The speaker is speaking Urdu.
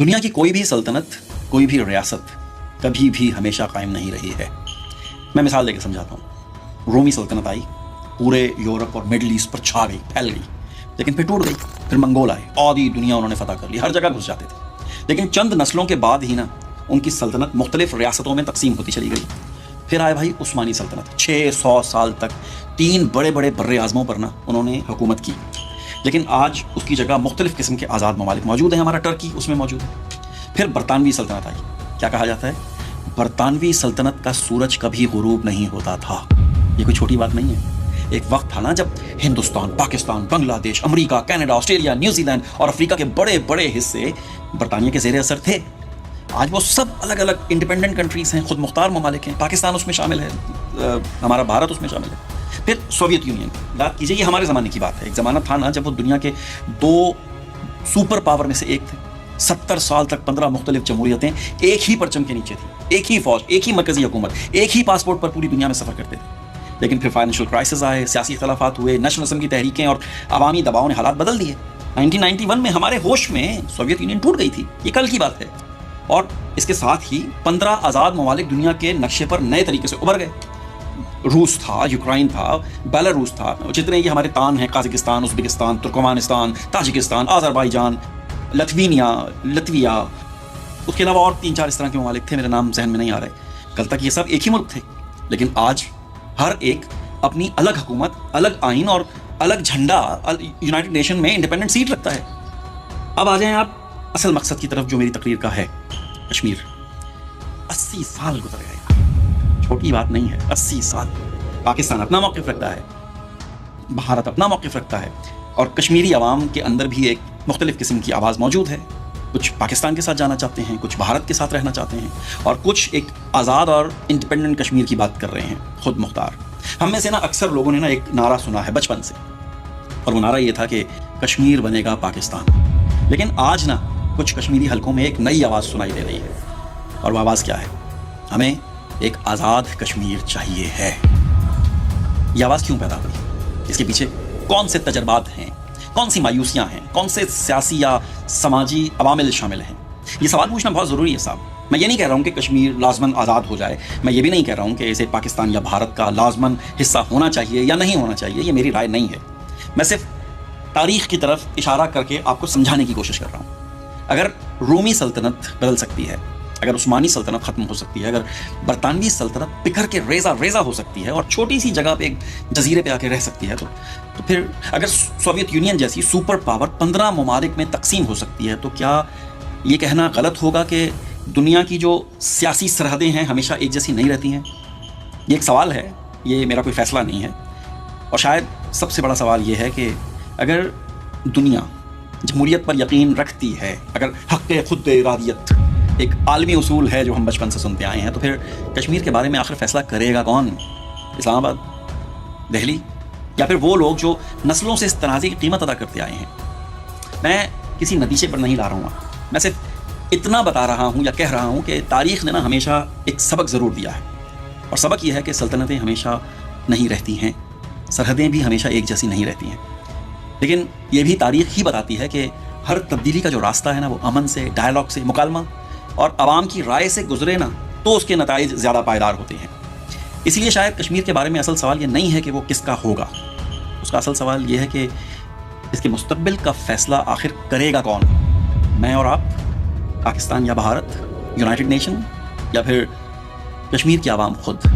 دنیا کی کوئی بھی سلطنت، کوئی بھی ریاست کبھی بھی ہمیشہ قائم نہیں رہی ہے۔ میں مثال دے کے سمجھاتا ہوں۔ رومی سلطنت آئی، پورے یورپ اور مڈل ایسٹ پر چھا گئی، پھیل گئی، لیکن پھر ٹوٹ گئی۔ پھر منگول آئے، آدھی دنیا انہوں نے فتح کر لی، ہر جگہ گھس جاتے تھے، لیکن چند نسلوں کے بعد ہی نا ان کی سلطنت مختلف ریاستوں میں تقسیم ہوتی چلی گئی۔ پھر آئے بھائی عثمانی سلطنت، 600 سال تک 3 بڑے بڑے بر اعظموں پر نا انہوں نے حکومت کی، لیکن آج اس کی جگہ مختلف قسم کے آزاد ممالک موجود ہیں۔ ہمارا ٹرکی اس میں موجود ہے۔ پھر برطانوی سلطنت آئی، کیا کہا جاتا ہے؟ برطانوی سلطنت کا سورج کبھی غروب نہیں ہوتا تھا۔ یہ کوئی چھوٹی بات نہیں ہے۔ ایک وقت تھا نا جب ہندوستان، پاکستان، بنگلہ دیش، امریکہ، کینیڈا، آسٹریلیا، نیوزی لینڈ اور افریقہ کے بڑے بڑے حصے برطانیہ کے زیر اثر تھے۔ آج وہ سب الگ الگ انڈیپینڈنٹ کنٹریز ہیں، خود مختار ممالک ہیں۔ پاکستان اس میں شامل ہے، ہمارا بھارت اس میں شامل ہے۔ پھر سوویت یونین، یاد کیجئے یہ ہمارے زمانے کی بات ہے۔ ایک زمانہ تھا نا جب وہ دنیا کے 2 سپر پاور میں سے ایک تھے۔ 70 سال تک 15 مختلف جمہوریتیں ایک ہی پرچم کے نیچے تھیں، ایک ہی فوج، ایک ہی مرکزی حکومت، ایک ہی پاسپورٹ پر پوری دنیا میں سفر کرتے تھے۔ لیکن پھر فائنینشیل کرائسس آئے، سیاسی اختلافات ہوئے، نیشنلزم کی تحریکیں اور عوامی دباؤ نے حالات بدل دیے۔ 1991 میں ہمارے ہوش میں سوویت یونین ٹوٹ گئی تھی، یہ کل کی بات ہے، اور اس کے ساتھ ہی 15 آزاد ممالک دنیا کے نقشے پر نئے طریقے سے ابھر گئے۔ روس تھا، یوکرائن تھا، بیلاروس تھا، جتنے یہ ہمارے تان ہیں، Kazakhstan, Uzbekistan, Turkmenistan, Tajikistan, Azerbaijan, Latvia, اس کے علاوہ اور 3-4 اس طرح کے ممالک تھے، میرے نام ذہن میں نہیں آ رہے۔ کل تک یہ سب ایک ہی ملک تھے، لیکن آج ہر ایک اپنی الگ حکومت، الگ آئین اور الگ جھنڈا یونائٹڈ نیشن میں انڈیپینڈنٹ سیٹ رکھتا ہے۔ اب آ جائیں آپ اصل مقصد کی طرف جو میری تقریر کا ہے۔ کشمیر 80 سال گزر گئے، چھوٹی بات نہیں ہے، 80 سال۔ پاکستان اپنا موقف رکھتا ہے، بھارت اپنا موقف رکھتا ہے، اور کشمیری عوام کے اندر بھی ایک مختلف قسم کی آواز موجود ہے۔ کچھ پاکستان کے ساتھ جانا چاہتے ہیں، کچھ بھارت کے ساتھ رہنا چاہتے ہیں، اور کچھ ایک آزاد اور انڈیپینڈنٹ کشمیر کی بات کر رہے ہیں، خود مختار۔ ہم میں سے نا اکثر لوگوں نے نا ایک نعرہ سنا ہے بچپن سے، اور وہ نعرہ یہ تھا کہ کشمیر بنے گا پاکستان۔ لیکن آج نا کچھ کشمیری حلقوں میں ایک نئی آواز سنائی دے رہی ہے، اور وہ آواز کیا ہے؟ ہمیں ایک آزاد کشمیر چاہیے ہے۔ یہ آواز کیوں پیدا ہوئی؟ اس کے پیچھے کون سے تجربات ہیں، کون سی مایوسیاں ہیں، کون سے سیاسی یا سماجی عوامل شامل ہیں؟ یہ سوال پوچھنا بہت ضروری ہے صاحب۔ میں یہ نہیں کہہ رہا ہوں کہ کشمیر لازماً آزاد ہو جائے، میں یہ بھی نہیں کہہ رہا ہوں کہ اسے پاکستان یا بھارت کا لازماً حصہ ہونا چاہیے یا نہیں ہونا چاہیے، یہ میری رائے نہیں ہے۔ میں صرف تاریخ کی طرف اشارہ کر کے آپ کو سمجھانے کی کوشش کر رہا ہوں۔ اگر رومی سلطنت بدل سکتی ہے، اگر عثمانی سلطنت ختم ہو سکتی ہے، اگر برطانوی سلطنت بکھر کے ریزہ ہو سکتی ہے اور چھوٹی سی جگہ پہ ایک جزیرے پہ آ کے رہ سکتی ہے، تو پھر اگر سوویت یونین جیسی سپر پاور 15 ممالک میں تقسیم ہو سکتی ہے، تو کیا یہ کہنا غلط ہوگا کہ دنیا کی جو سیاسی سرحدیں ہیں ہمیشہ ایک جیسی نہیں رہتی ہیں؟ یہ ایک سوال ہے، یہ میرا کوئی فیصلہ نہیں ہے۔ اور شاید سب سے بڑا سوال یہ ہے کہ اگر دنیا جمہوریت پر یقین رکھتی ہے، اگر حق خود ارادیت ایک عالمی اصول ہے جو ہم بچپن سے سنتے آئے ہیں، تو پھر کشمیر کے بارے میں آخر فیصلہ کرے گا کون؟ اسلام آباد، دہلی، یا پھر وہ لوگ جو نسلوں سے اس تنازع کی قیمت ادا کرتے آئے ہیں؟ میں کسی نتیجے پر نہیں لا رہا ہوں، میں صرف اتنا بتا رہا ہوں یا کہہ رہا ہوں کہ تاریخ نے نا ہمیشہ ایک سبق ضرور دیا ہے، اور سبق یہ ہے کہ سلطنتیں ہمیشہ نہیں رہتی ہیں، سرحدیں بھی ہمیشہ ایک جیسی نہیں رہتی ہیں۔ لیکن یہ بھی تاریخ ہی بتاتی ہے کہ ہر تبدیلی کا جو راستہ ہے نا وہ امن سے، ڈائلاگ سے، مکالمہ اور عوام کی رائے سے گزرے نا تو اس کے نتائج زیادہ پائیدار ہوتے ہیں۔ اس لیے شاید کشمیر کے بارے میں اصل سوال یہ نہیں ہے کہ وہ کس کا ہوگا، اس کا اصل سوال یہ ہے کہ اس کے مستقبل کا فیصلہ آخر کرے گا کون؟ میں اور آپ، پاکستان یا بھارت، یونائٹڈ نیشن، یا پھر کشمیر کی عوام خود؟